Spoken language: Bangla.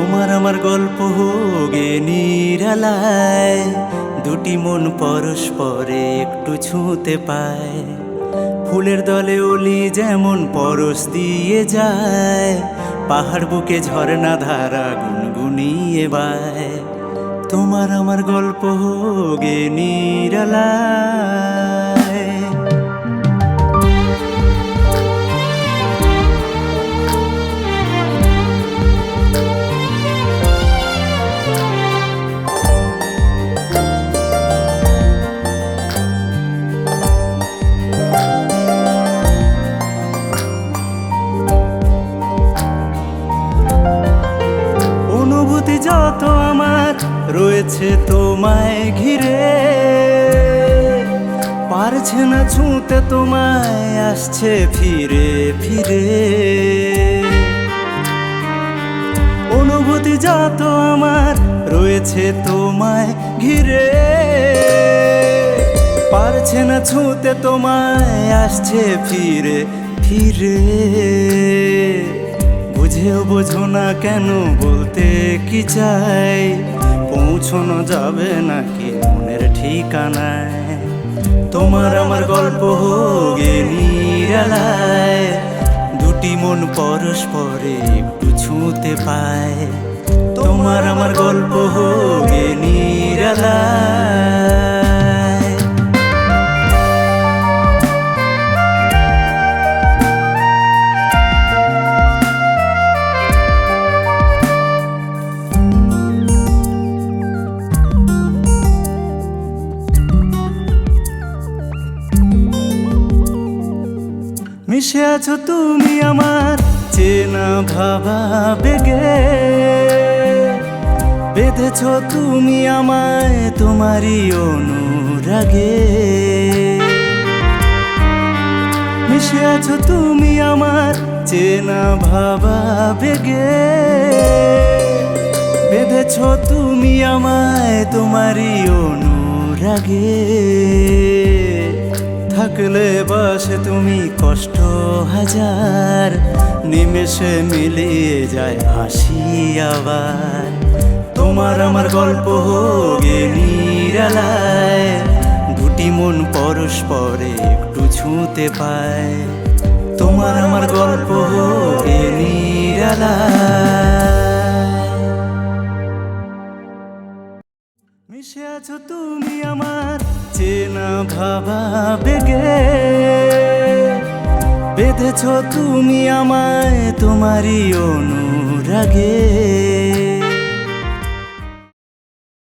তোমার আমার গল্প হোগে নিরালায়, দুটি মন পরস্পরে একটু ছুঁতে পায়। ফুলের দলে অলি যেমন পরশ দিয়ে যায়, পাহাড় বুকে ঝরনা ধারা গুনগুনিয়ে বায়। তোমার আমার গল্প হোগে নিরালায়। অনুভূতি যত আমার রয়েছে তোমায় ঘিরে, পারছে না ছুঁতে তোমায়, আসছে ফিরে ফিরে। অনুভূতি যত আমার রয়েছে তোমায় ঘিরে, পারছে না ছুঁতে তোমায়, আসছে ফিরে ফিরে। বুঝেও বোঝো না কেন বলতে কি চাই, পৌঁছানো যাবে নাকি মনের ঠিকানায়। তোমার আমার গল্প হোগে নিরালায়, দুটি মন পরস্পরে একটু ছুঁতে পায়। তোমার আমার গল্প হোগে নিরালায়। মিশে আছো তুমি আমার চেনা ভাবা বেগে, বেঁধেছ তুমি আমায় তোমারই অনুরাগে। মিশে আছো তুমি আমার চেনা ভাবা বেগে, বেঁধেছ তুমি আমায় তোমারই অনুরাগে। থাকলে বাসে তুমি কষ্ট হাজার, নিমেষে মিলিয়ে যায় হাসি আবার। তোমার আমার গল্প হোগে নিরালায়, দুটি মন পরস্পরে একটু ছুঁতে পায়। তোমার আমার গল্প হোগে নিরালায়। মিশে আছো তুমি আমার চেনা ভাবা বেগে, বেঁধেছ তুমি আমায় তোমারই অনুরাগে।